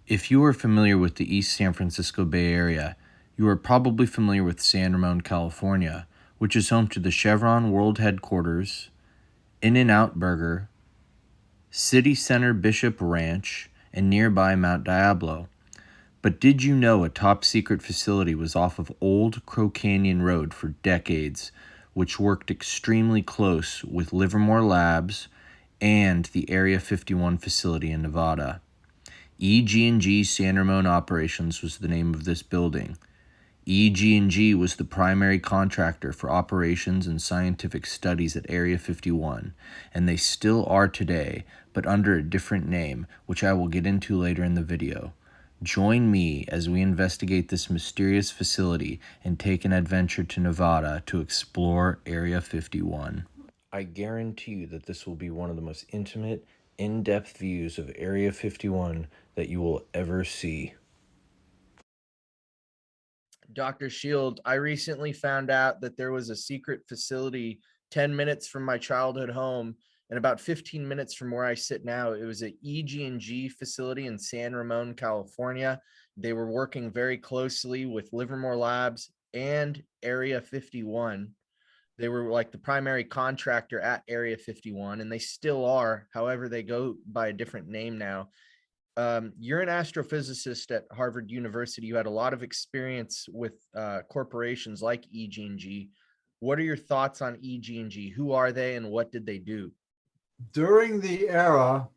If you are familiar with the East San Francisco Bay Area, you are probably familiar with San Ramon, California, which is home to the Chevron World Headquarters, In-N-Out Burger, City Center Bishop Ranch, and nearby Mount Diablo. But did you know a top-secret facility was off of Old Crow Canyon Road for decades, which worked extremely close with Livermore Labs and the Area 51 facility in Nevada? EG&G San Ramon Operations was the name of this building. EG&G was the primary contractor for operations and scientific studies at Area 51, and they still are today, but under a different name, which I will get into later in the video. Join me as we investigate this mysterious facility and take an adventure to Nevada to explore Area 51. I guarantee you that this will be one of the most intimate, in-depth views of Area 51 that you will ever see. Dr. Shield, I recently found out that there was a secret facility 10 minutes from my childhood home and about 15 minutes from where I sit now. It was an EG&G facility in San Ramon, California. They were working very closely with Livermore Labs and Area 51. They were like the primary contractor at Area 51, and they still are. However, they go by a different name now. You're an astrophysicist at Harvard University. You had a lot of experience with corporations like EG&G. What are your thoughts on EG&G? Who are they and what did they do? During the era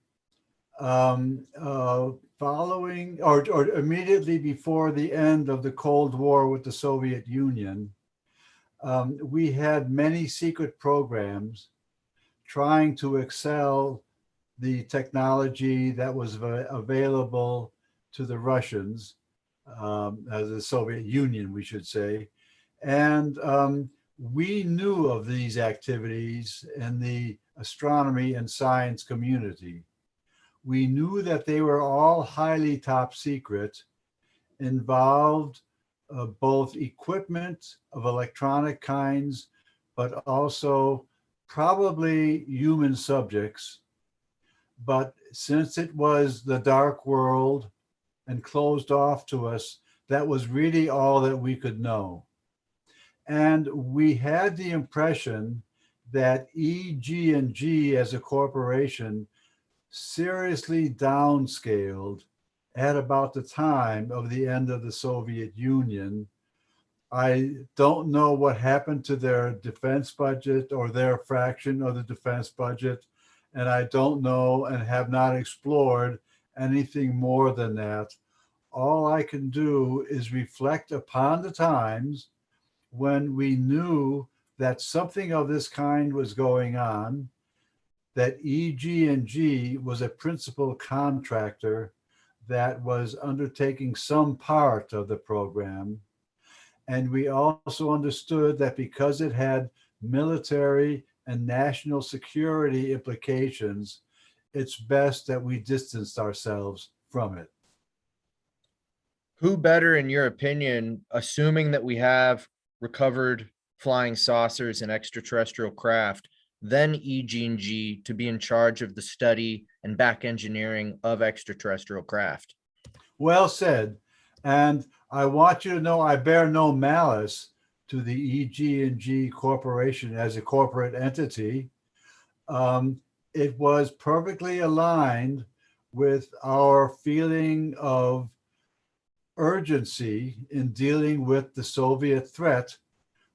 following or immediately before the end of the Cold War with the Soviet Union, we had many secret programs trying to excel the technology that was available to the Russians, as the Soviet Union, we should say. And we knew of these activities in the astronomy and science community. We knew that they were all highly top secret, involved both equipment of electronic kinds, but also probably human subjects. But since it was the dark world and closed off to us, that was really all that we could know. And we had the impression that EG&G as a corporation seriously downscaled at about the time of the end of the Soviet Union. I don't know what happened to their defense budget or their fraction of the defense budget, and I don't know and have not explored anything more than that. All I can do is reflect upon the times when we knew that something of this kind was going on, that EG&G was a principal contractor that was undertaking some part of the program. And we also understood that because it had military and national security implications, it's best that we distanced ourselves from it. Who better, in your opinion, assuming that we have recovered flying saucers and extraterrestrial craft, than EG&G to be in charge of the study and back engineering of extraterrestrial craft? Well said. And I want you to know I bear no malice to the EG&G Corporation as a corporate entity. It was perfectly aligned with our feeling of urgency in dealing with the Soviet threat,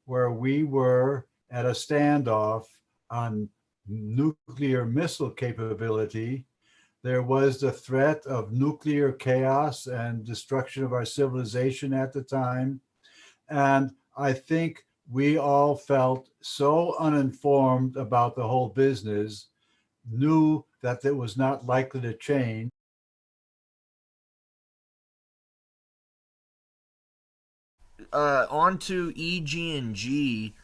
where we were at a standoff on nuclear missile capability. There was the threat of nuclear chaos and destruction of our civilization at the time. And I think we all felt so uninformed about the whole business, knew that it was not likely to change. On to EG&G.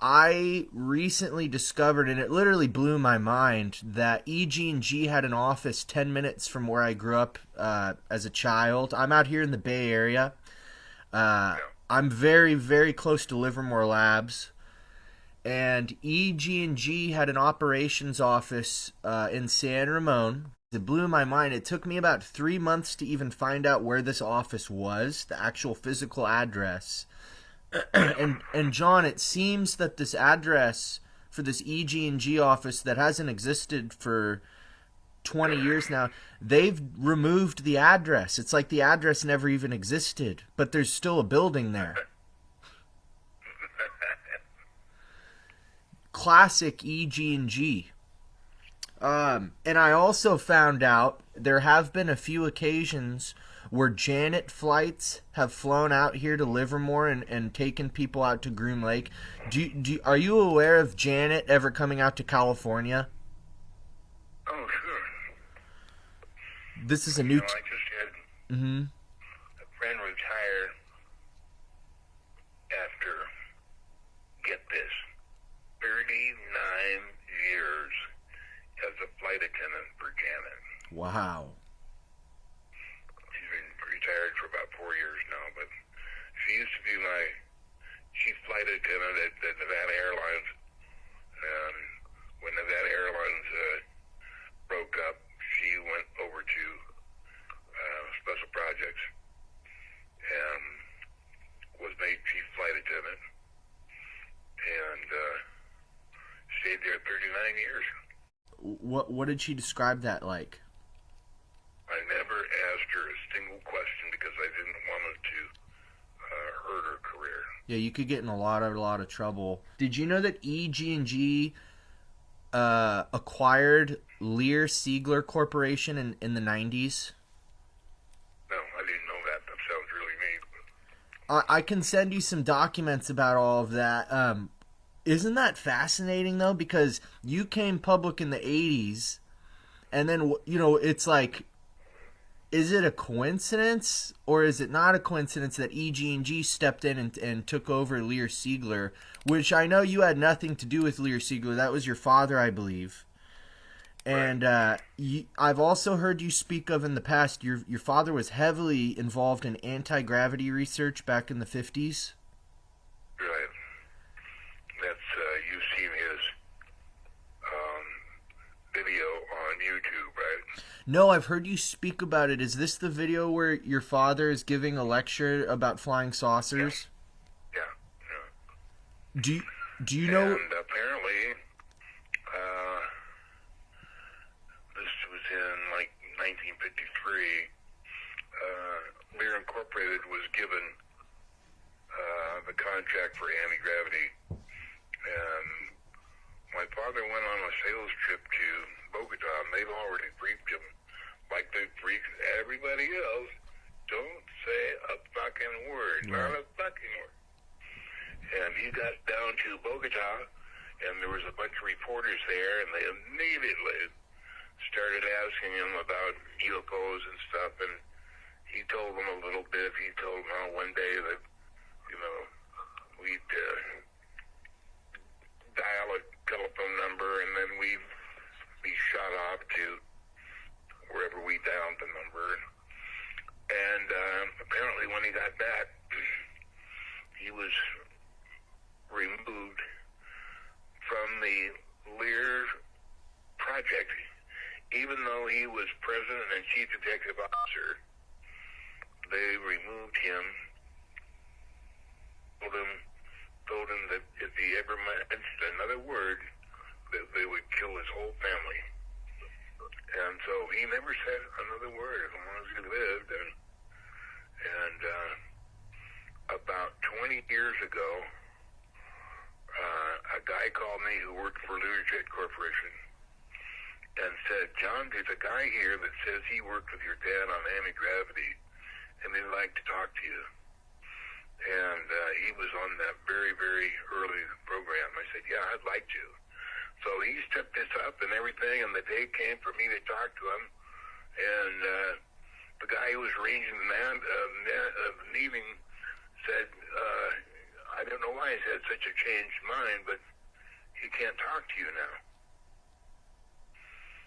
I recently discovered, and it literally blew my mind, that EG&G had an office 10 minutes from where I grew up as a child. I'm out here in the Bay Area. I'm very, very close to Livermore Labs. And EG&G had an operations office in San Ramon. It blew my mind. It took me about 3 months to even find out where this office was, the actual physical address. And John, it seems that this address for this EG&G office that hasn't existed for 20 years now, they've removed the address. It's like the address never even existed, but there's still a building there. Classic EG&G. And I also found out there have been a few occasions where Janet flights have flown out here to Livermore and taken people out to Groom Lake. Are you aware of Janet ever coming out to California? Oh, sure. This is a new... I just had Mm-hmm. a friend retire after, get this, 39 years as a flight attendant for Janet. Wow. She's been retired for about 4 years now, but she used to be my chief flight attendant at Nevada Airlines. And when Nevada Airlines broke up, she went over to Special Projects and was made chief flight attendant and stayed there 39 years. What did she describe that like? I never asked her a single question because I didn't want it to hurt her career. Yeah, you could get in a lot of trouble. Did you know that EG&G acquired Lear Siegler Corporation in the 90s? No, I didn't know that. That sounds really neat. I can send you some documents about all of that. Isn't that fascinating, though? Because you came public in the 80s, and then, it's like, is it a coincidence, or is it not a coincidence that EG&G stepped in and took over Lear Siegler, which I know you had nothing to do with Lear Siegler. That was your father, I believe. And I've also heard you speak of in the past, your father was heavily involved in anti-gravity research back in the 50s. Right. That's, you've seen his video on YouTube, right? No, I've heard you speak about it. Is this the video where your father is giving a lecture about flying saucers? Yeah. Do you know? And apparently, this was in like 1953. Lear Incorporated was given the contract for anti-gravity, and my father went on a sales trip to Bogota, and they'd already briefed him like they briefed everybody else. Don't say a fucking word, Right. not a fucking word. And he got down to Bogota, and there was a bunch of reporters there, and they immediately started asking him about UFOs and stuff, and he told them a little bit. He told them how one day that, we'd dial a telephone number, and then we'd be shot off to wherever we dialed the number. And apparently when he got back, he was removed from the Lear project, even though he was president and chief executive officer. They removed him, told him that if he ever mentioned another word, that they would kill his whole family. And so he never said another word as long as he lived. And about 20 years ago, a guy called me who worked for Learjet Corporation and said, "John, there's a guy here that says he worked with your dad on anti-gravity, and they'd like to talk to you." And he was on that very, very early program. I said, "Yeah, I'd like to." So he stepped this up and everything, and the day came for me to talk to him. And the guy who was arranging the meeting said, "I don't know why he's had such a changed mind, but he can't talk to you now."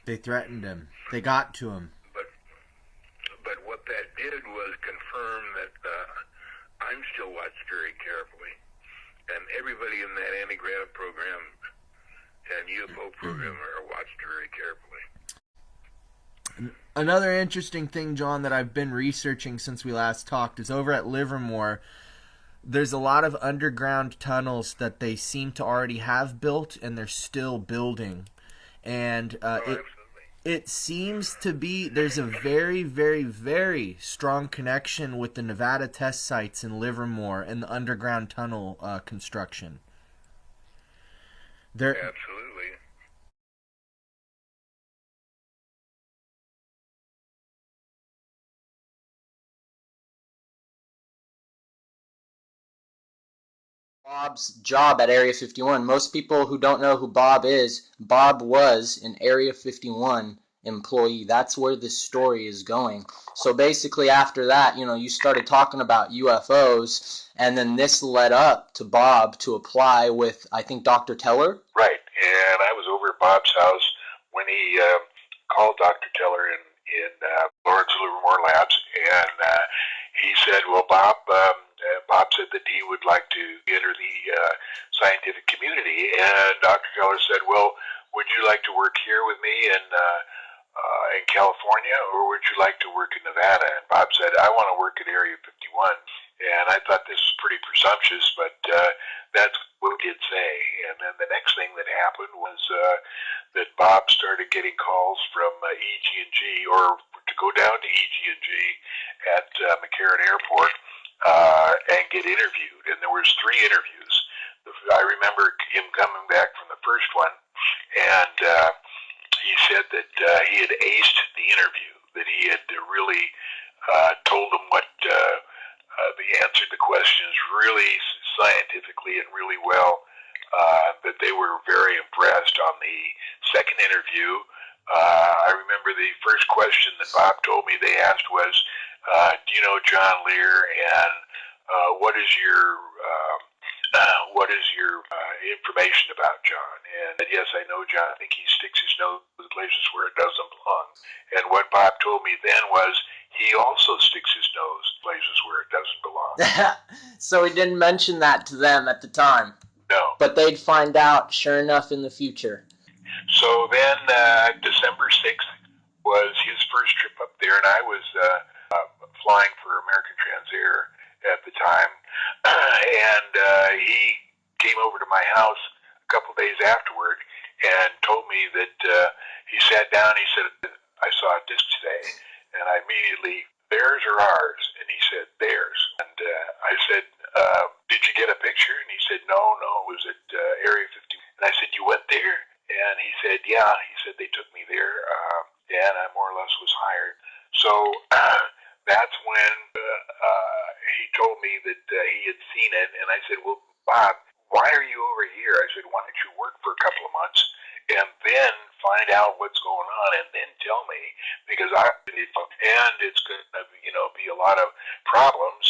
They threatened him. They got to him. But what that did was confirm that I'm still watched very carefully, and everybody in that anti-grav program and UFO program are watched very carefully. Another interesting thing, John, that I've been researching since we last talked is over at Livermore. There's a lot of underground tunnels that they seem to already have built, and they're still building. And Absolutely. it seems to be there's a very, very, very strong connection with the Nevada test sites in Livermore and the underground tunnel construction. There, Absolutely. Bob's job at Area 51. Most people who don't know who Bob is, Bob was an Area 51 employee. That's where this story is going. So basically after that, you started talking about UFOs, and then this led up to Bob to apply with, I think, Dr. Teller. Right. And I was over at Bob's house when he called Dr. Teller in Lawrence Livermore Labs, and he said, well, Bob said that he would like to enter the scientific community, and Dr. Teller said, well, would you like to work here with me in California, or would you like to work in Nevada? And Bob said, I want to work at Area 51. And I thought this was pretty presumptuous, but that's what he did say. And then the next thing that happened was that Bob started getting calls from EG&G, or to go down to EG&G at McCarran Airport and get interviewed. And there was 3 interviews. I remember him coming back from the first one, and he said that he had aced the interview, that he had really told them what the answer to the questions really scientifically and really well, that they were very impressed. On the second interview, I remember the first question that Bob told me they asked was, do you know John Lear, and what is your information about John? And yes, I know John. I think he sticks his nose in places where it doesn't belong. And what Bob told me then was he also sticks his nose in places where it doesn't belong. So he didn't mention that to them at the time. No. But they'd find out, sure enough, in the future. So then December 6th was his first trip up there, and I was flying for American Transair at the time. And he came over to my house a couple of days afterward and told me that he sat down, he said, I saw a disc today. And I immediately, theirs or ours? And he said, theirs. And I said, did you get a picture? And he said, no, it was at Area 50. And I said, you went there? And he said, yeah. He said, they took me there, and I more or less was hired. So that's when he told me that he had seen it. And I said, well, Bob, why are you over here? I said, why don't you work for a couple of months and then find out what's going on and then tell me, because and it's going to be a lot of problems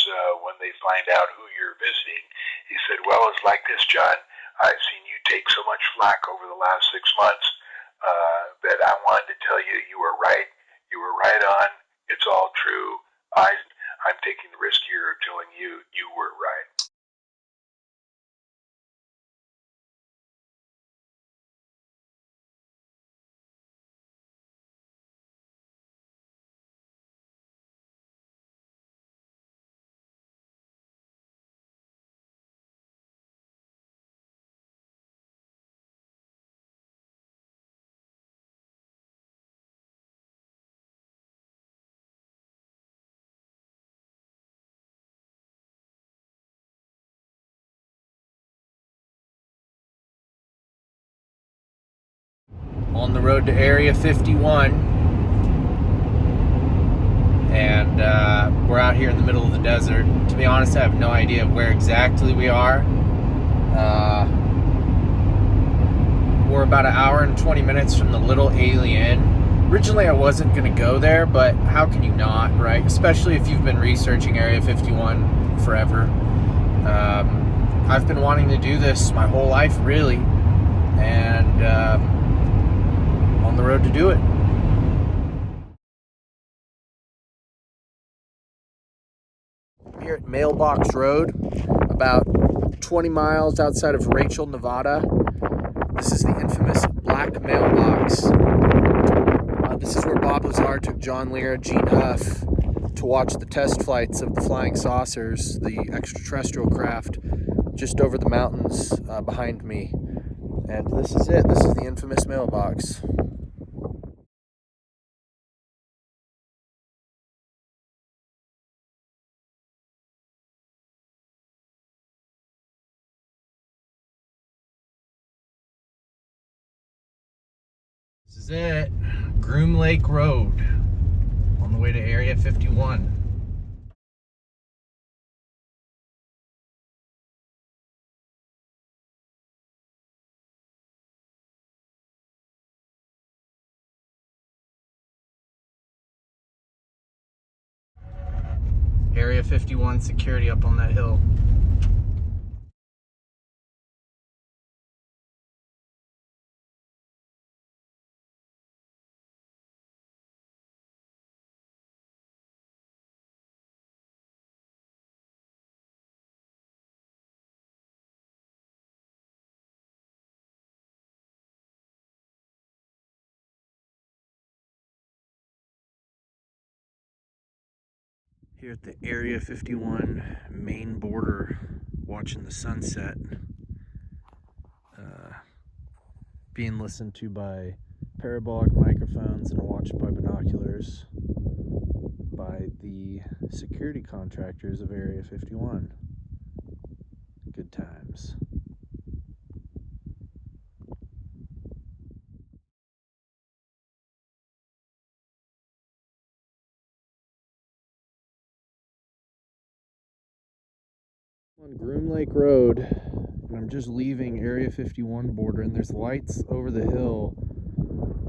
when they find out who you're visiting. He said, well, it's like this, John. I've seen you take so much flack over the last 6 months that I wanted to tell you you were right. You were right on. It's all true. I'm taking the risk here of telling you you were right. on the road to Area 51, and we're out here in the middle of the desert. To be honest, I have no idea where exactly we are. We're about an hour and 20 minutes from the Little Alien. Originally, I wasn't going to go there, but how can you not, right? Especially if you've been researching Area 51 forever. I've been wanting to do this my whole life, really, and on the road to do it. Here at Mailbox Road, about 20 miles outside of Rachel, Nevada. This is the infamous black mailbox. This is where Bob Lazar took John Lira, Gene Huff to watch the test flights of the flying saucers, the extraterrestrial craft, just over the mountains behind me. And this is it. This is the infamous mailbox. This is it. Groom Lake Road on the way to Area 51. Area 51 security up on that hill. Here at the Area 51 main border, watching the sunset, being listened to by parabolic microphones and watched by binoculars by the security contractors of Area 51. Good times. On Groom Lake Road, and I'm just leaving Area 51 border, and there's lights over the hill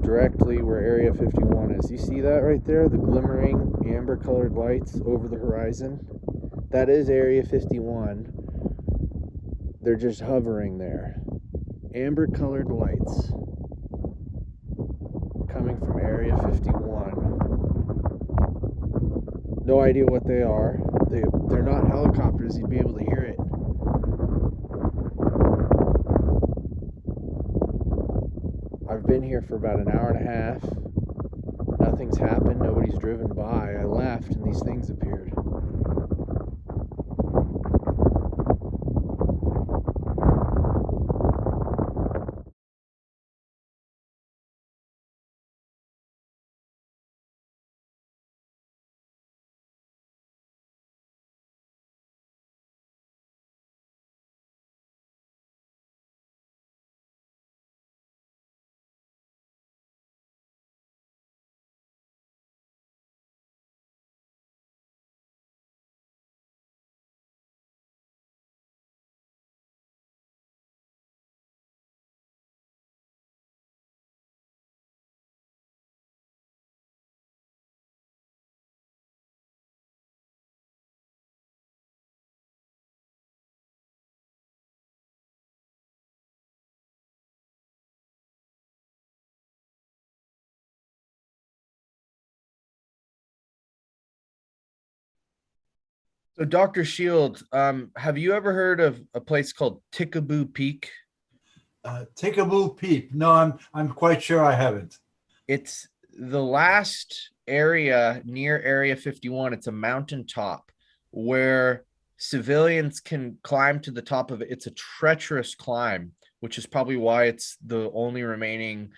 directly where Area 51 is. You see that right there? The glimmering amber colored lights over the horizon? That is Area 51. They're just hovering there. Amber colored lights coming from Area 51. No idea what they are. They're not helicopters, you'd be able to hear it. I've been here for about an hour and a half. Nothing's happened, nobody's driven by. I left and these things appeared. So, Dr. Shield, have you ever heard of a place called Tickaboo Peak? Tickaboo Peep. No, I'm quite sure I haven't. It's the last area near Area 51. It's a mountaintop where civilians can climb to the top of it. It's a treacherous climb, which is probably why it's the only remaining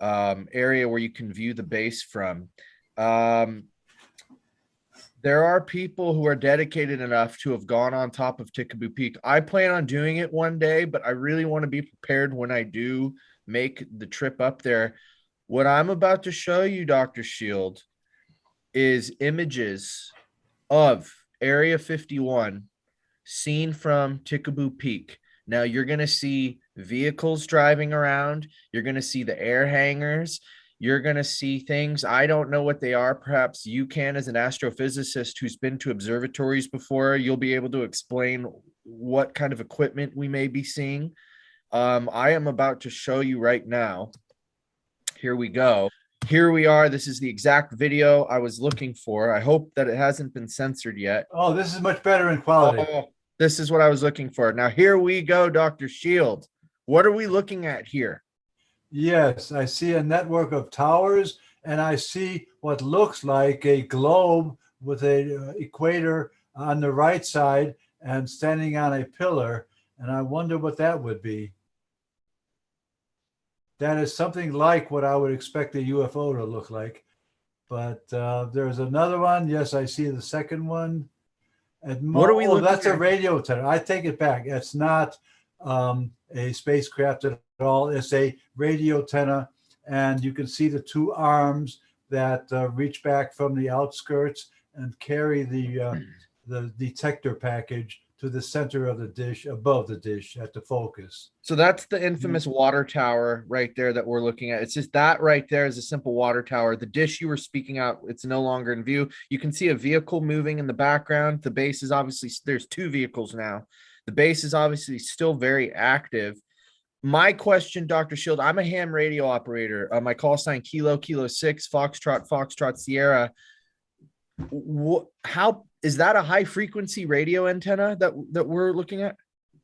area where you can view the base from. There are people who are dedicated enough to have gone on top of Tickaboo Peak. I plan on doing it one day, but I really want to be prepared when I do make the trip up there. What I'm about to show you, Dr. Shield, is images of Area 51 seen from Tickaboo Peak. Now you're going to see vehicles driving around. You're going to see the air hangars. You're going to see things. I don't know what they are. Perhaps you can, as an astrophysicist who's been to observatories before, you'll be able to explain what kind of equipment we may be seeing. I am about to show you right now. Here we go. Here we are. This is the exact video I was looking for. I hope that it hasn't been censored yet. Oh, this is much better in quality. Oh, this is what I was looking for. Now, here we go, Dr. Shield. What are we looking at here? Yes, I see a network of towers and I see what looks like a globe with a equator on the right side and standing on a pillar, and I wonder what that would be. That is something like what I would expect a UFO to look like. But there's another one. Yes, I see the second one. And What are we looking that's a at? radio antenna. I take it back. It's not a spacecraft at all. It's a radio antenna, and you can see the two arms that reach back from the outskirts and carry the detector package to the center of the dish, above the dish at the focus. So that's the infamous water tower right there that we're looking at. It's just that right there is a simple water tower. The dish you were speaking out, it's no longer in view. You can see a vehicle moving in the background. The base is obviously, there's two vehicles now. The base is obviously still very active. My question, Dr. Shield, I'm a ham radio operator. My call sign Kilo 6, Foxtrot Sierra. How is that a high frequency radio antenna that we're looking at?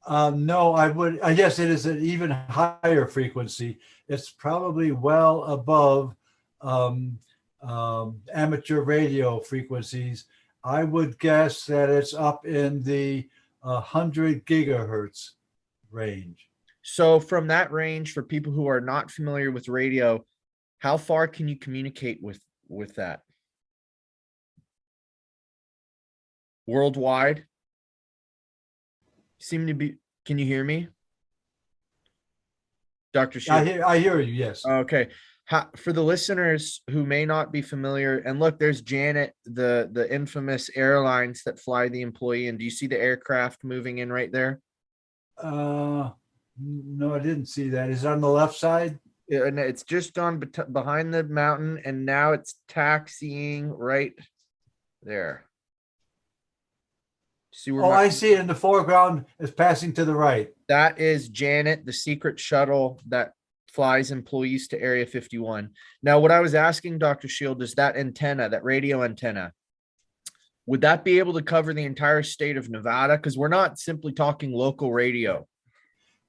No, I would. Yes, it is an even higher frequency. It's probably well above amateur radio frequencies. I would guess that it's up in the 100 gigahertz range. So from that range, for people who are not familiar with radio, how far can you communicate with that? Worldwide? Seem to be, can you hear me? Dr. Shield? I hear you, yes. Okay. For the listeners who may not be familiar, and look, there's Janet, the infamous airlines that fly the employee. And do you see the aircraft moving in right there? No, I didn't see that. Is it on the left side? And it's just gone behind the mountain, and now it's taxiing right there. See where I see it in the foreground. It's passing to the right. That is Janet, the secret shuttle that flies employees to Area 51. Now, what I was asking Dr. Shield is that antenna, that radio antenna, would that be able to cover the entire state of Nevada? Because we're not simply talking local radio.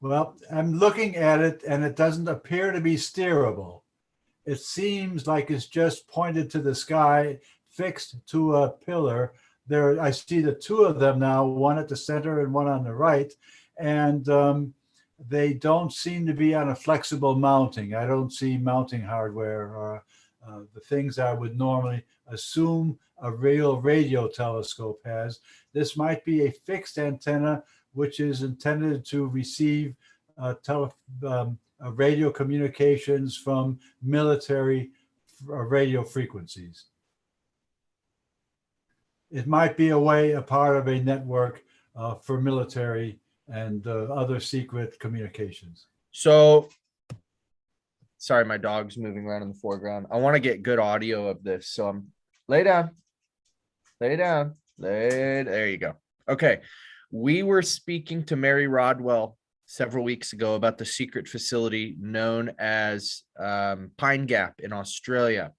Well, I'm looking at it, and it doesn't appear to be steerable. It seems like it's just pointed to the sky, fixed to a pillar. There, I see the two of them now, one at the center and one on the right, and they don't seem to be on a flexible mounting. I don't see mounting hardware or the things I would normally assume a real radio telescope has. This might be a fixed antenna, which is intended to receive radio communications from military radio frequencies. It might be a part of a network for military and other secret communications. So, sorry, my dog's moving around in the foreground. I want to get good audio of this. So I'm lay down. There you go. Okay. We were speaking to Mary Rodwell several weeks ago about the secret facility known as Pine Gap in Australia.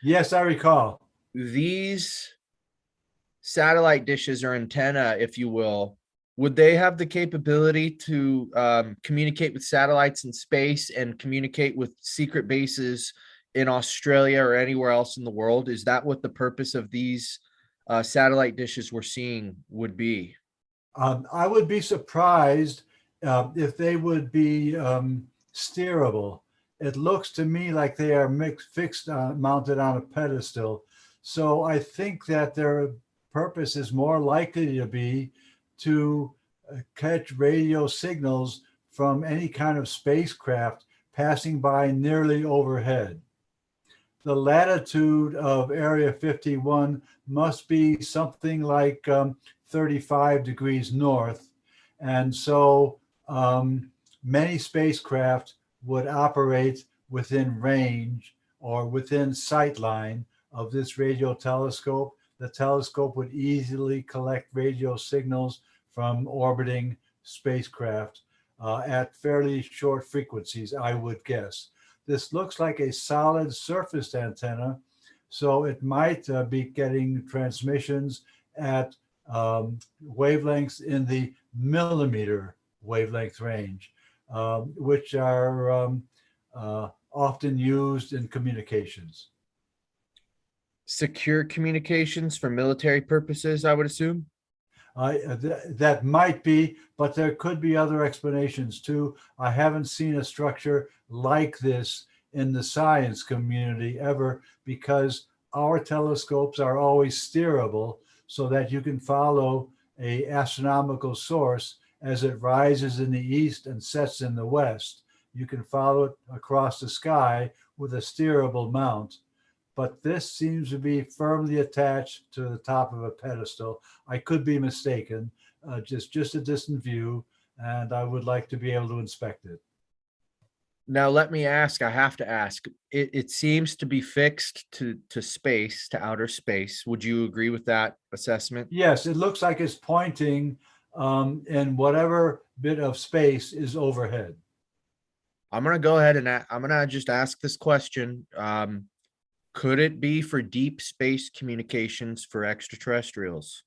Yes, I recall. These satellite dishes or antenna, if you will, would they have the capability to communicate with satellites in space and communicate with secret bases in Australia or anywhere else in the world? Is that what the purpose of these satellite dishes we're seeing would be? I would be surprised if they would be steerable. It looks to me like they are fixed, mounted on a pedestal. So I think that their purpose is more likely to be to catch radio signals from any kind of spacecraft passing by nearly overhead. The latitude of Area 51 must be something like 35 degrees north. And so many spacecraft would operate within range or within sight line of this radio telescope. The telescope would easily collect radio signals from orbiting spacecraft at fairly short frequencies, I would guess. This looks like a solid surfaced antenna, so it might be getting transmissions at wavelengths in the millimeter wavelength range, which are often used in communications. Secure communications for military purposes, I would assume. That might be, but there could be other explanations too. I haven't seen a structure like this in the science community ever, because our telescopes are always steerable so that you can follow a astronomical source as it rises in the east and sets in the west. You can follow it across the sky with a steerable mount, but this seems to be firmly attached to the top of a pedestal. I could be mistaken, just a distant view, and I would like to be able to inspect it. Now, let me ask, I have to ask, it seems to be fixed to space, to outer space. Would you agree with that assessment? Yes, it looks like it's pointing in whatever bit of space is overhead. I'm going to go ahead and I'm going to just ask this question. Could it be for deep space communications for extraterrestrials?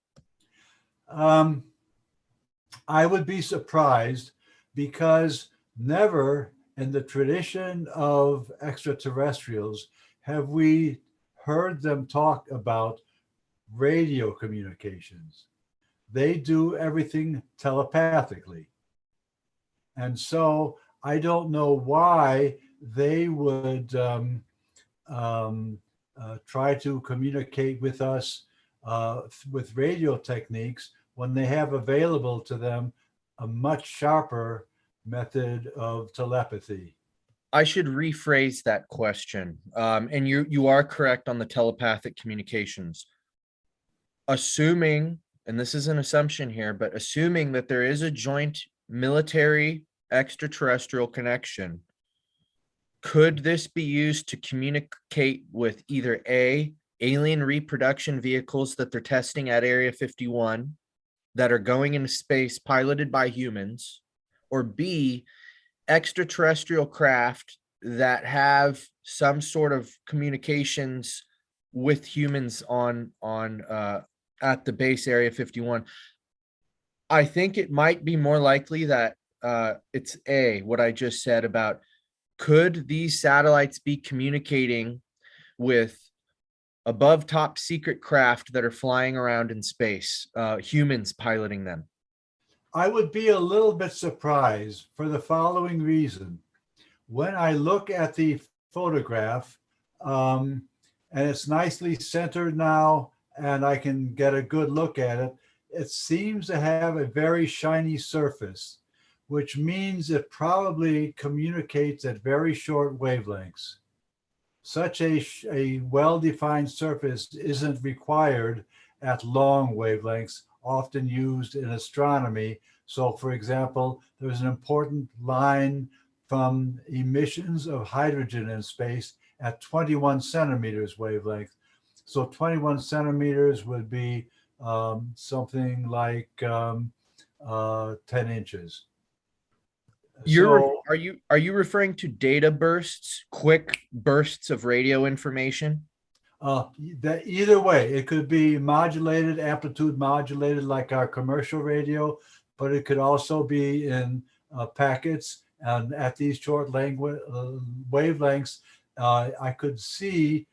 I would be surprised, because never in the tradition of extraterrestrials have we heard them talk about radio communications. They do everything telepathically. And so I don't know why they would try to communicate with us with radio techniques when they have available to them a much sharper method of telepathy. I should rephrase that question. And you are correct on the telepathic communications. Assuming, and this is an assumption here, but assuming that there is a joint military extraterrestrial connection, could this be used to communicate with either A, alien reproduction vehicles that they're testing at Area 51 that are going into space piloted by humans, or B, extraterrestrial craft that have some sort of communications with humans on at the base Area 51? I think it might be more likely that it's A, what I just said about, could these satellites be communicating with above top secret craft that are flying around in space, humans piloting them? I would be a little bit surprised for the following reason. When I look at the photograph, and it's nicely centered now, and I can get a good look at it, it seems to have a very shiny surface, which means it probably communicates at very short wavelengths. Such a well-defined surface isn't required at long wavelengths, often used in astronomy. So, for example, there's an important line from emissions of hydrogen in space at 21 centimeters wavelength. So 21 centimeters would be something like 10 inches. So Are you referring to data bursts, quick bursts of radio information? that either way, it could be modulated, amplitude modulated, like our commercial radio, but it could also be in packets. And at these short wavelengths, I could see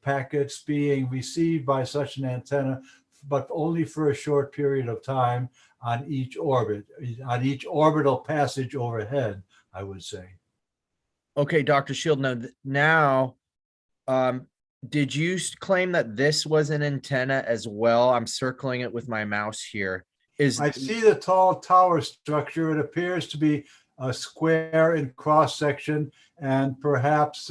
packets being received by such an antenna, but only for a short period of time on each orbit, on each orbital passage overhead, I would say. Okay, Dr. Shield, now, did you claim that this was an antenna as well? I'm circling it with my mouse here. I see the tall tower structure. It appears to be a square in cross section and perhaps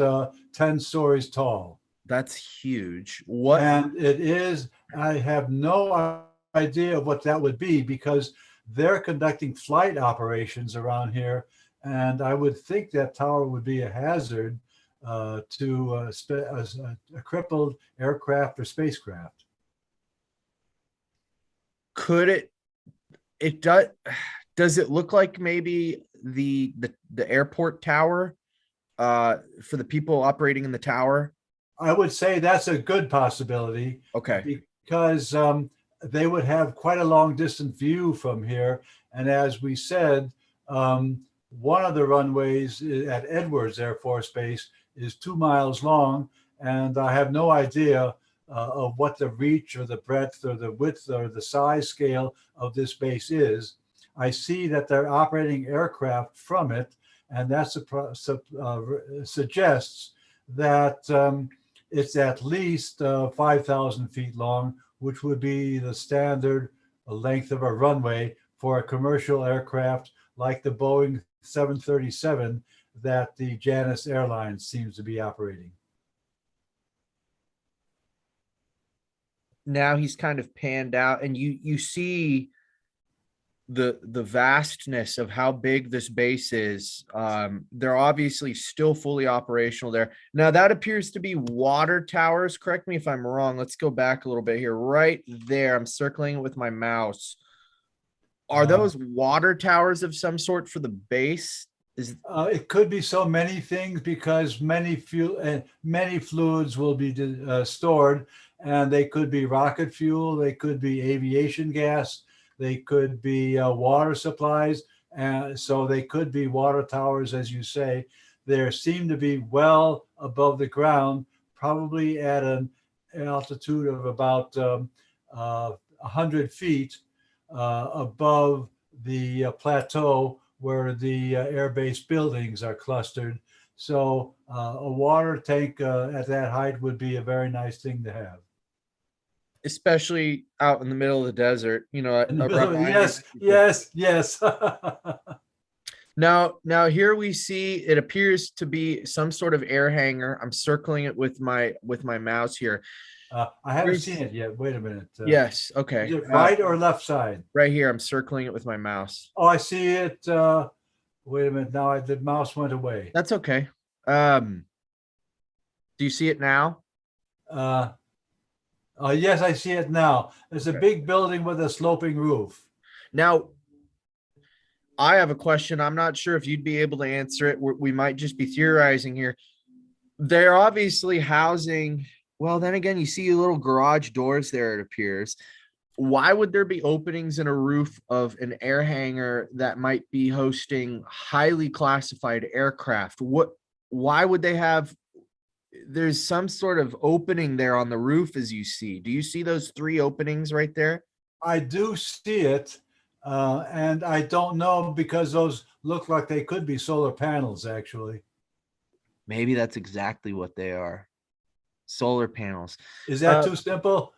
10 stories tall. That's huge. What? And it is, I have no idea of what that would be, because they're conducting flight operations around here. And I would think that tower would be a hazard to a crippled aircraft or spacecraft. Could it does it look like maybe the airport tower for the people operating in the tower? I would say that's a good possibility. Okay. Because they would have quite a long distance view from here. And as we said, One of the runways at Edwards Air Force Base is 2 miles long, and I have no idea of what the reach or the breadth or the width or the size scale of this base is. I see that they're operating aircraft from it, and that suggests that it's at least 5,000 feet long, which would be the standard length of a runway for a commercial aircraft like the Boeing 737 that the Janus Airlines seems to be operating. Now he's kind of panned out, and you see the vastness of how big this base is. They're obviously still fully operational there. Now that appears to be water towers. Correct me if I'm wrong. Let's go back a little bit here. Right there, I'm circling it with my mouse. Are those water towers of some sort for the base? It could be so many things because many fuel and many fluids will be stored, and they could be rocket fuel, they could be aviation gas, they could be water supplies, and so they could be water towers, as you say. They seem to be well above the ground, probably at an altitude of about 100 feet above the plateau where the airbase buildings are clustered. So a water tank at that height would be a very nice thing to have. Especially out in the middle of the desert, Yes. Now here we see it appears to be some sort of air hangar. I'm circling it with my mouse here. I haven't seen it yet. Wait a minute. Yes. Okay. Is it right or left side? Right here. I'm circling it with my mouse. Oh, I see it. Wait a minute. Now the mouse went away. That's okay. Do you see it now? Yes, I see it now. There's a big building with a sloping roof. Now, I have a question. I'm not sure if you'd be able to answer it. We might just be theorizing here. They're obviously housing. Well, then again, you see little garage doors there, it appears. Why would there be openings in a roof of an air hangar that might be hosting highly classified aircraft? Why would they have? There's some sort of opening there on the roof, as you see. Do you see those 3 openings right there? I do see it. And I don't know because those look like they could be solar panels, actually. Maybe that's exactly what they are. Solar panels. Is that too simple?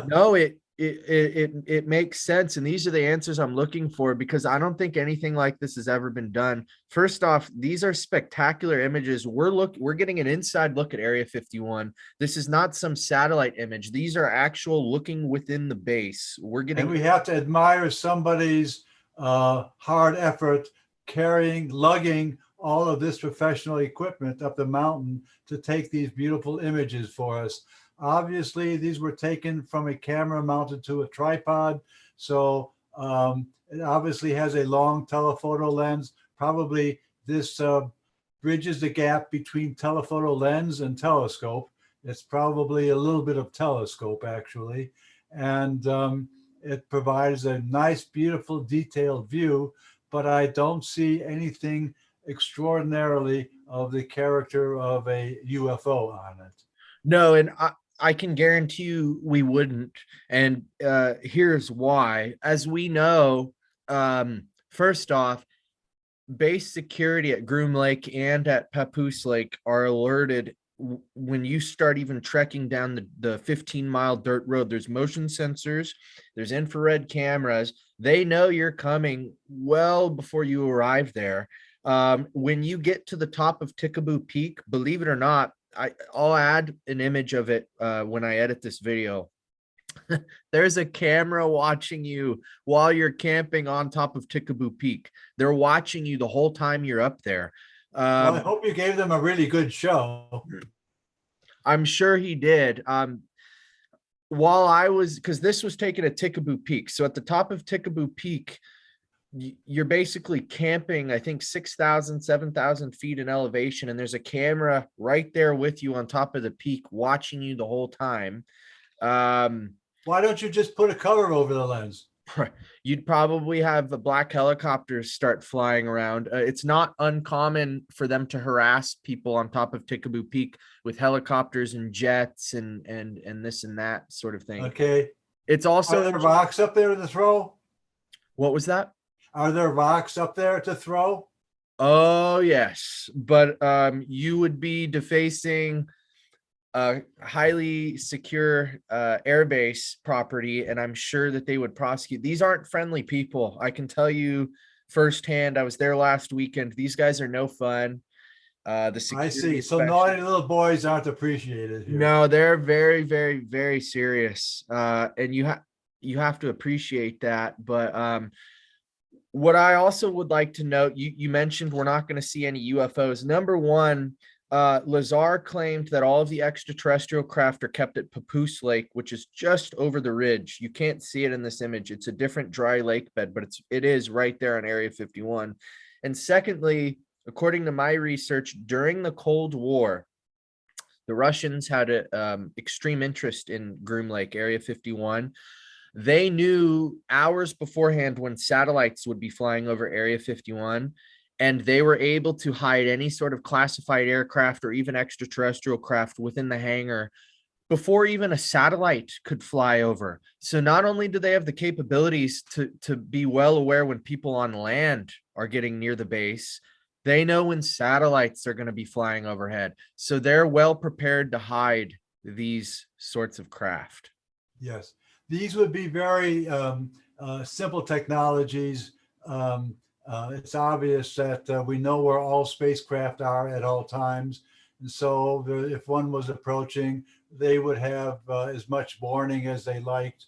No, it makes sense, and these are the answers I'm looking for because I don't think anything like this has ever been done. First off, these are spectacular images. We're getting an inside look at Area 51. This is not some satellite image. These are actual looking within the base. And we have to admire somebody's hard effort lugging all of this professional equipment up the mountain to take these beautiful images for us. Obviously, these were taken from a camera mounted to a tripod. So it obviously has a long telephoto lens. Probably this bridges the gap between telephoto lens and telescope. It's probably a little bit of telescope, actually. And it provides a nice, beautiful, detailed view. But I don't see anything extraordinarily of the character of a UFO on it. No, and I can guarantee you we wouldn't. And here's why. As we know, first off, base security at Groom Lake and at Papoose Lake are alerted when you start even trekking down the 15-mile dirt road. There's motion sensors, there's infrared cameras. They know you're coming well before you arrive there. When you get to the top of Tickaboo Peak, believe it or not, I'll add an image of it when I edit this video. There's a camera watching you while you're camping on top of Tickaboo Peak. They're watching you the whole time you're up there. Well, I hope you gave them a really good show. I'm sure he did. While I was, because this was taken at Tickaboo Peak. So at the top of Tickaboo Peak, you're basically camping, I think 6,000, 7,000 feet in elevation. And there's a camera right there with you on top of the peak watching you the whole time. Why don't you just put a cover over the lens? You'd probably have the black helicopters start flying around. It's not uncommon for them to harass people on top of Tickaboo Peak with helicopters and jets and this and that sort of thing. Okay. It's Are also there rocks up there to throw? what was that? Are there rocks up there to throw? Oh yes, but you would be defacing a highly secure airbase property, and I'm sure that they would prosecute. These aren't friendly people. I can tell you firsthand. I was there last weekend. These guys are no fun. The I security, see. So especially. naughty little boys aren't appreciated here. No, they're very, very, very serious. And you have to appreciate that. But what I also would like to note, you mentioned we're not going to see any UFOs. Number one, Lazar claimed that all of the extraterrestrial craft are kept at Papoose Lake, which is just over the ridge. You can't see it in this image. It's a different dry lake bed, but it is right there on Area 51. And secondly, according to my research, during the Cold War, the Russians had an extreme interest in Groom Lake, Area 51. They knew hours beforehand when satellites would be flying over Area 51, and they were able to hide any sort of classified aircraft or even extraterrestrial craft within the hangar before even a satellite could fly over. So not only do they have the capabilities to be well aware when people on land are getting near the base, they know when satellites are going to be flying overhead. So they're well prepared to hide these sorts of craft. Yes. These would be very simple technologies. It's obvious that we know where all spacecraft are at all times. And so if one was approaching, they would have as much warning as they liked.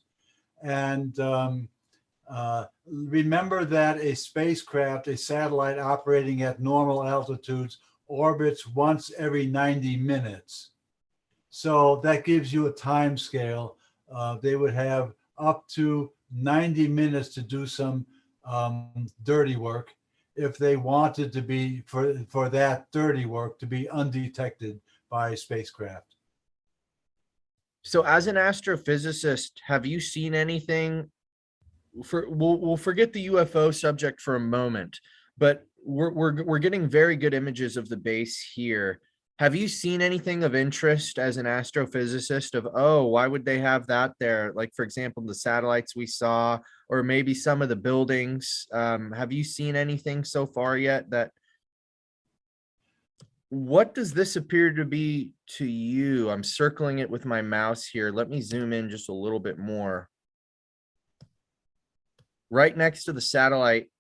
And remember that a spacecraft, a satellite operating at normal altitudes, orbits once every 90 minutes. So that gives you a time scale. They would have up to 90 minutes to do some dirty work if they wanted to be, for that dirty work to be undetected by a spacecraft. So as an astrophysicist, have you seen anything we'll forget the UFO subject for a moment, but we're getting very good images of the base here. Have you seen anything of interest as an astrophysicist of, oh, why would they have that there? Like, for example, the satellites we saw, or maybe some of the buildings. Have you seen anything so far yet that, what does this appear to be to you? I'm circling it with my mouse here. Let me zoom in just a little bit more. Right next to the satellite,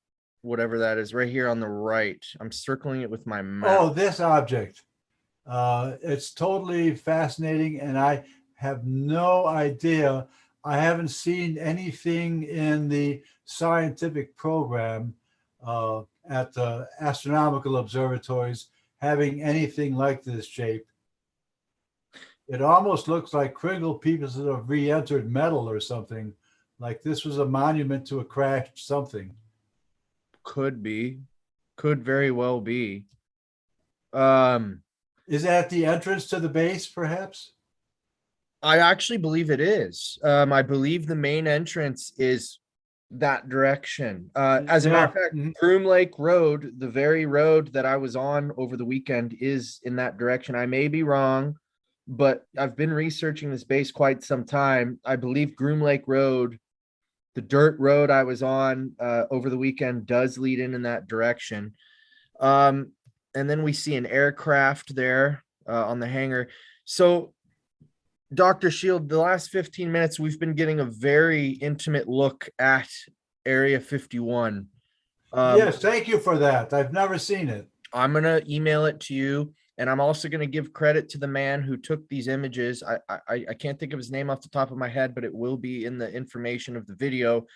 whatever that is, right here on the right. I'm circling it with my mouse. Oh, this object. It's totally fascinating, and I have no idea. I haven't seen anything in the scientific program at the astronomical observatories having anything like this shape. It almost looks like critical pieces of re-entered metal or something. Like this was a monument to a crashed something. Could be. Could very well be. Is that the entrance to the base, perhaps? I actually believe it is. I believe the main entrance is that direction. As a matter of fact, Groom Lake Road, the very road that I was on over the weekend, is in that direction. I may be wrong, but I've been researching this base quite some time. I believe Groom Lake Road, the dirt road I was on over the weekend, does lead in that direction. And then we see an aircraft there on the hangar. So, Dr. Shield, the last 15 minutes, we've been getting a very intimate look at Area 51. Yes, thank you for that. I've never seen it. I'm going to email it to you, and I'm also going to give credit to the man who took these images. I can't think of his name off the top of my head, but it will be in the information of the video.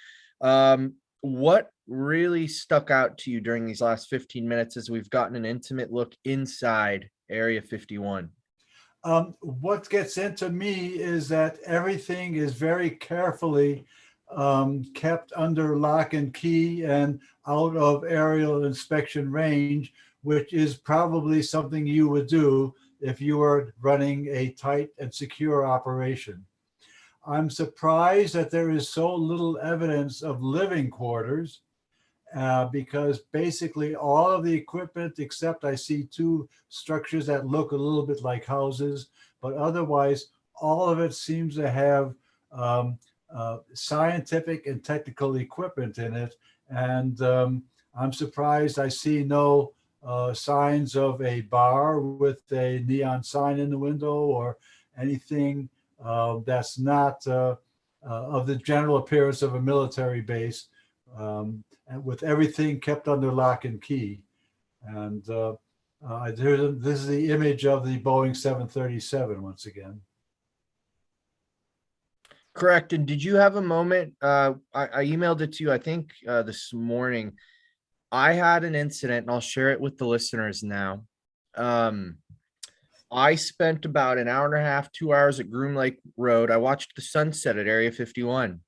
What really stuck out to you during these last 15 minutes as we've gotten an intimate look inside Area 51? What gets into me is that everything is very carefully kept under lock and key and out of aerial inspection range, which is probably something you would do if you were running a tight and secure operation. I'm surprised that there is so little evidence of living quarters, because basically all of the equipment, except I see two structures that look a little bit like houses, but otherwise all of it seems to have um, scientific and technical equipment in it. And I'm surprised I see no signs of a bar with a neon sign in the window or anything that's not of the general appearance of a military base, and with everything kept under lock and key. And this is the image of the Boeing 737 once again. Correct. And did you have a moment? I emailed it to you, I think, this morning. I had an incident, and I'll share it with the listeners now. I spent about an hour and a half, 2 hours at Groom Lake Road. I watched the sunset at Area 51.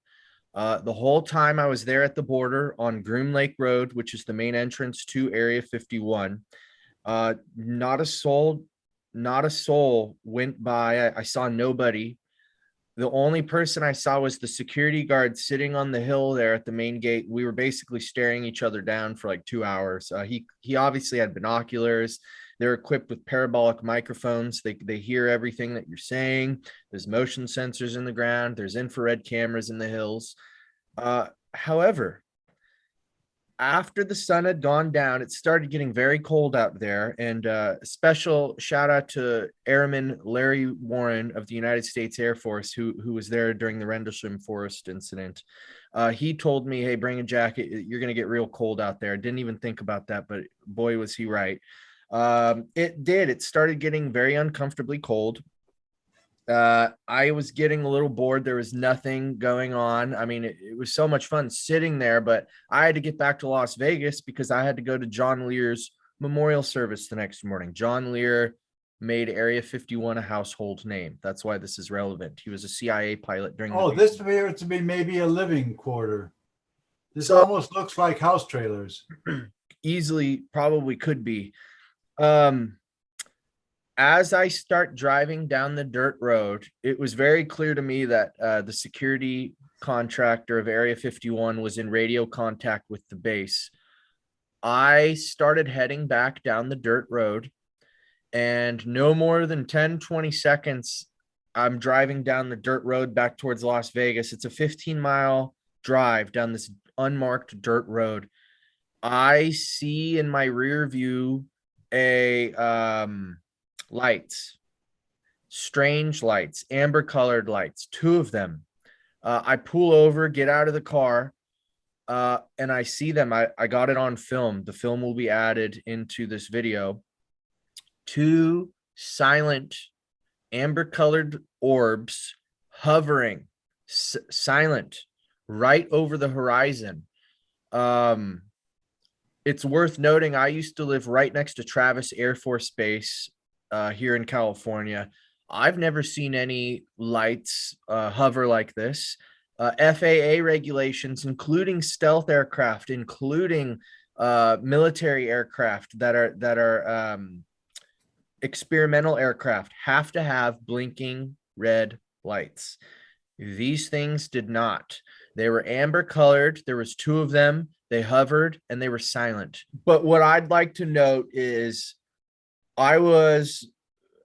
The whole time I was there at the border on Groom Lake Road, which is the main entrance to Area 51. Not a soul went by. I saw nobody. The only person I saw was the security guard sitting on the hill there at the main gate. We were basically staring each other down for like 2 hours. He obviously had binoculars. They're equipped with parabolic microphones. They hear everything that you're saying. There's motion sensors in the ground. There's infrared cameras in the hills. However, after the sun had gone down, it started getting very cold out there. And special shout out to Airman Larry Warren of the United States Air Force, who was there during the Rendlesham Forest incident. He told me, hey, bring a jacket. You're going to get real cold out there. Didn't even think about that, but boy, was he right. It did. It started getting very uncomfortably cold. I was getting a little bored. There was nothing going on. I mean, it was so much fun sitting there, but I had to get back to Las Vegas because I had to go to John Lear's memorial service the next morning. John Lear made Area 51 a household name. That's why this is relevant. He was a CIA pilot during this appears to be maybe a living quarter. This So- almost looks like house trailers. Easily probably could be. As I start driving down the dirt road, it was very clear to me that the security contractor of Area 51 was in radio contact with the base. I started heading back down the dirt road, and no more than 10, 20 seconds, I'm driving down the dirt road back towards Las Vegas. It's a 15-mile drive down this unmarked dirt road. I see in my rear view lights, strange lights, amber colored lights, two of them. I pull over, get out of the car, and I see them. I got it on film. The film will be added into this video. Two silent amber colored orbs hovering silent right over the horizon. It's worth noting I used to live right next to Travis Air Force Base here in California. I've never seen any lights hover like this. FAA regulations, including stealth aircraft, including military aircraft that are experimental aircraft, have to have blinking red lights. These things did not. They were amber colored. There was two of them. They hovered and they were silent. But what I'd like to note is I was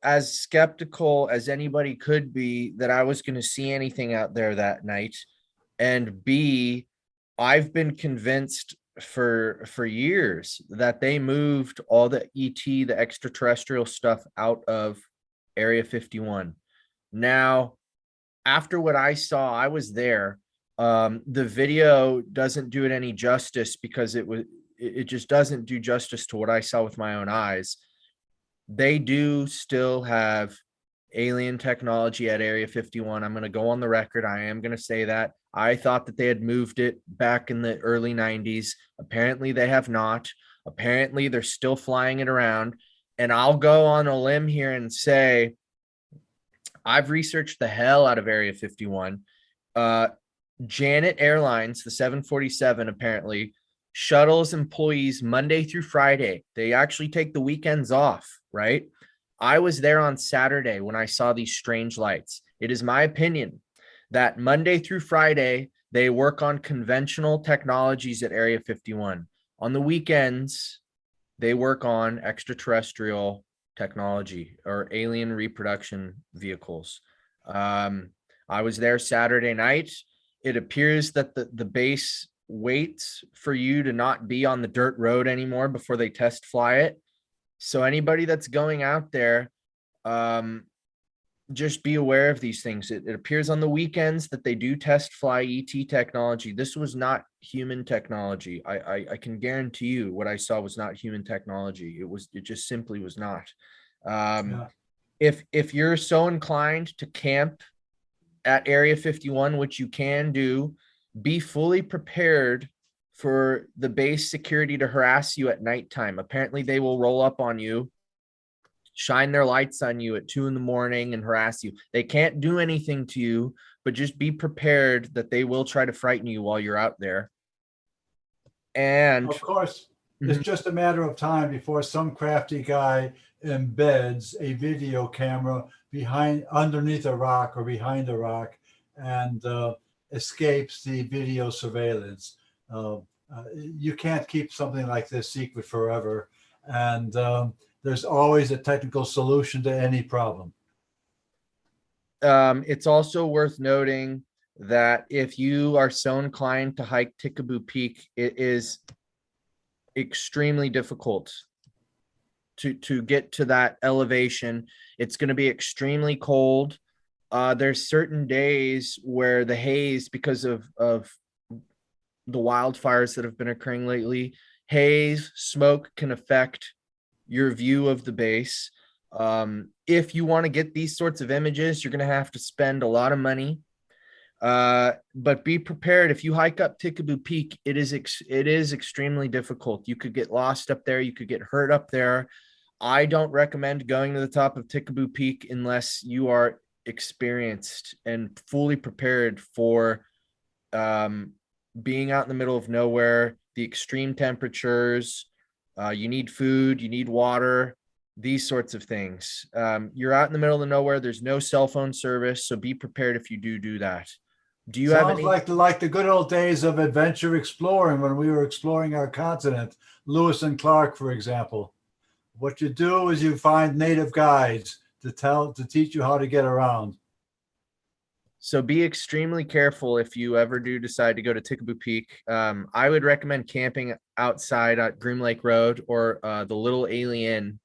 as skeptical as anybody could be that I was going to see anything out there that night. And B, I've been convinced for years that they moved all the ET, the extraterrestrial stuff out of Area 51. Now, after what I saw, I was there. The video doesn't do it any justice because it just doesn't do justice to what I saw with my own eyes. They do still have alien technology at Area 51. I'm going to go on the record. I am going to say that. I thought that they had moved it back in the early 90s. Apparently they have not. Apparently they're still flying it around. And I'll go on a limb here and say, I've researched the hell out of Area 51. Janet Airlines, the 747, apparently shuttles employees Monday through Friday. They actually take the weekends off, right? I was there on Saturday when I saw these strange lights. It is my opinion that Monday through Friday, they work on conventional technologies at Area 51. On the weekends, they work on extraterrestrial technology or alien reproduction vehicles. I was there Saturday night. It appears that the base waits for you to not be on the dirt road anymore before they test fly it. So anybody that's going out there, just be aware of these things. It appears on the weekends that they do test fly ET technology. This was not human technology. I can guarantee you what I saw was not human technology. It just simply was not. Yeah. If you're so inclined to camp at Area 51, which you can do, be fully prepared for the base security to harass you at nighttime. Apparently, they will roll up on you, shine their lights on you at 2 a.m. and harass you. They can't do anything to you, but just be prepared that they will try to frighten you while you're out there. And Of course, it's Mhm. just a matter of time before some crafty guy embeds a video camera underneath a rock or behind a rock and escapes the video surveillance. You can't keep something like this secret forever, and there's always a technical solution to any problem. It's also worth noting that if you are so inclined to hike Tickaboo Peak, it is extremely difficult to get to that elevation. It's going to be extremely cold. There's certain days where the haze, because of the wildfires that have been occurring lately, haze, smoke can affect your view of the base. If you want to get these sorts of images, you're going to have to spend a lot of money. But be prepared. If you hike up Tickaboo Peak, it is extremely difficult. You could get lost up there. You could get hurt up there. I don't recommend going to the top of Tickaboo Peak unless you are experienced and fully prepared for being out in the middle of nowhere, the extreme temperatures. You need food, you need water, these sorts of things. You're out in the middle of nowhere. There's no cell phone service, so be prepared if you do that. Do you have Sounds any? like the good old days of adventure exploring when we were exploring our continent. Lewis and Clark, for example. What you do is you find native guides to teach you how to get around. So be extremely careful if you ever do decide to go to Tickaboo Peak. I would recommend camping outside at Groom Lake Road or the Little Alien.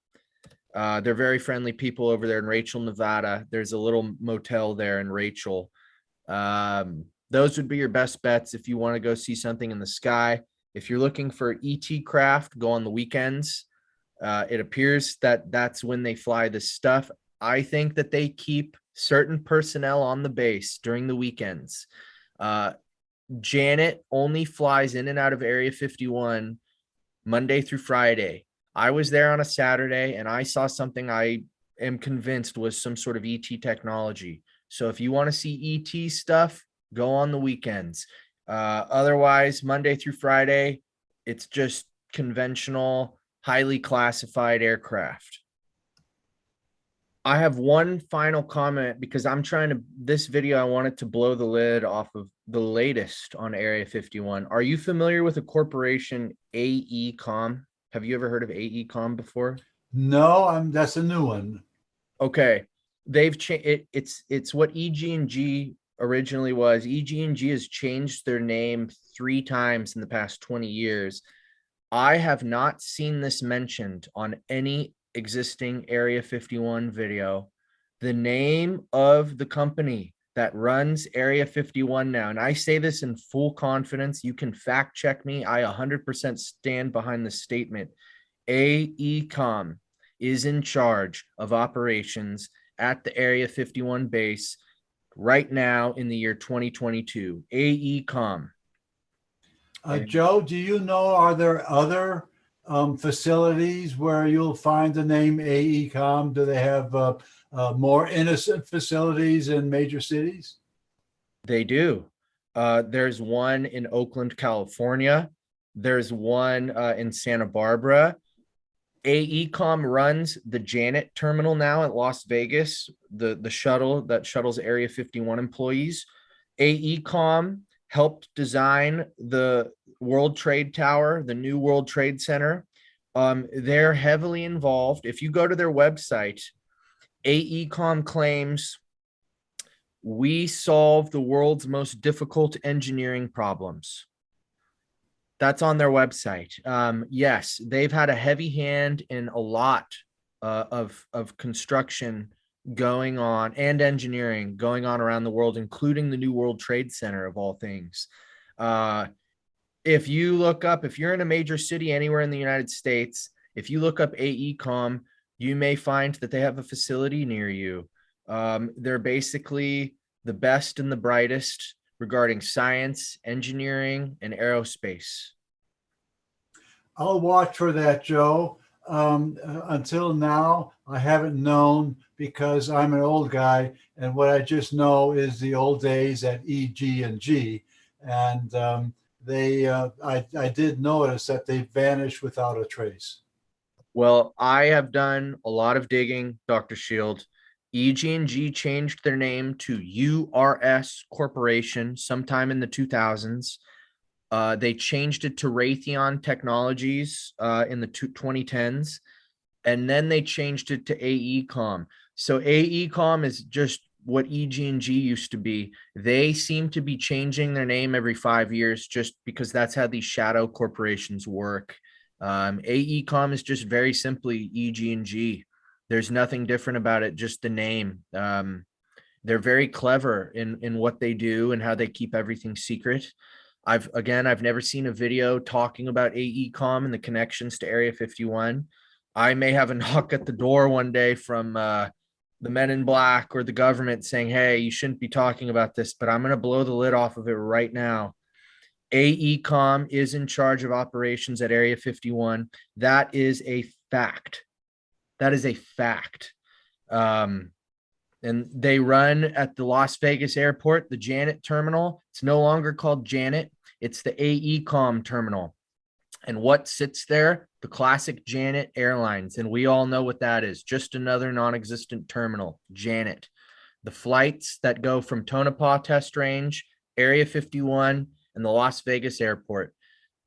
They're very friendly people over there in Rachel, Nevada. There's a little motel there in Rachel. Those would be your best bets if you want to go see something in the sky. If you're looking for ET craft, go on the weekends. It appears that that's when they fly this stuff. I think that they keep certain personnel on the base during the weekends. Janet only flies in and out of Area 51 Monday through Friday. I was there on a Saturday and I saw something I am convinced was some sort of ET technology. So if you want to see ET stuff, go on the weekends. Otherwise, Monday through Friday, it's just conventional, highly classified aircraft. I have one final comment because this video, I wanted to blow the lid off of the latest on Area 51. Are you familiar with the corporation Aecom? Have you ever heard of Aecom before? No, that's a new one. Okay. They've changed it. It's what EG&G originally was. EG&G has changed their name 3 times in the past 20 years. I have not seen this mentioned on any existing Area 51 video. The name of the company that runs Area 51 now, and I say this in full confidence, you can fact check me. I 100% stand behind the statement. Aecom is in charge of operations at the Area 51 base right now in the year 2022. Aecom. Joe, do you know, are there other facilities where you'll find the name AECOM? Do they have more innocent facilities in major cities? They do. There's one in Oakland, California. There's one in Santa Barbara. Aecom runs the Janet terminal now at Las Vegas, the shuttle that shuttles Area 51 employees. Aecom helped design the World Trade Tower, the new World Trade Center. They're heavily involved. If you go to their website, Aecom claims we solve the world's most difficult engineering problems. That's on their website. Yes, they've had a heavy hand in a lot of construction going on and engineering going on around the world, including the new World Trade Center of all things. If you look up, if you're in a major city anywhere in the United States, if you look up Aecom, you may find that they have a facility near you. They're basically the best and the brightest regarding science, engineering, and aerospace. I'll watch for that, Joe. Until now, I haven't known because I'm an old guy, and what I just know is the old days at E, G, and G. And I did notice that they vanished without a trace. Well, I have done a lot of digging, Dr. Shield. EG&G changed their name to URS Corporation sometime in the 2000s. They changed it to Raytheon Technologies in the 2010s, and then they changed it to Aecom. So Aecom is just what EG&G used to be. They seem to be changing their name every 5 years just because that's how these shadow corporations work. Aecom is just very simply EG&G. There's nothing different about it, just the name. They're very clever in what they do and how they keep everything secret. I've never seen a video talking about Aecom and the connections to Area 51. I may have a knock at the door one day from the men in black or the government saying, hey, you shouldn't be talking about this, but I'm going to blow the lid off of it right now. Aecom is in charge of operations at Area 51. That is a fact. That is a fact. And they run at the Las Vegas airport, the Janet terminal. It's no longer called Janet. It's the Aecom terminal. And what sits there? The classic Janet Airlines. And we all know what that is. Just another non-existent terminal, Janet. The flights that go from Tonopah Test Range, Area 51, and the Las Vegas airport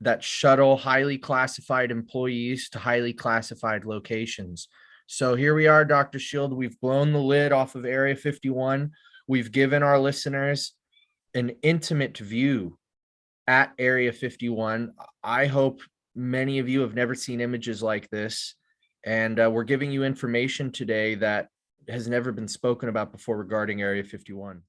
that shuttle highly classified employees to highly classified locations. So here we are, Dr. Shield. We've blown the lid off of Area 51. We've given our listeners an intimate view at Area 51. I hope many of you have never seen images like this. And we're giving you information today that has never been spoken about before regarding Area 51.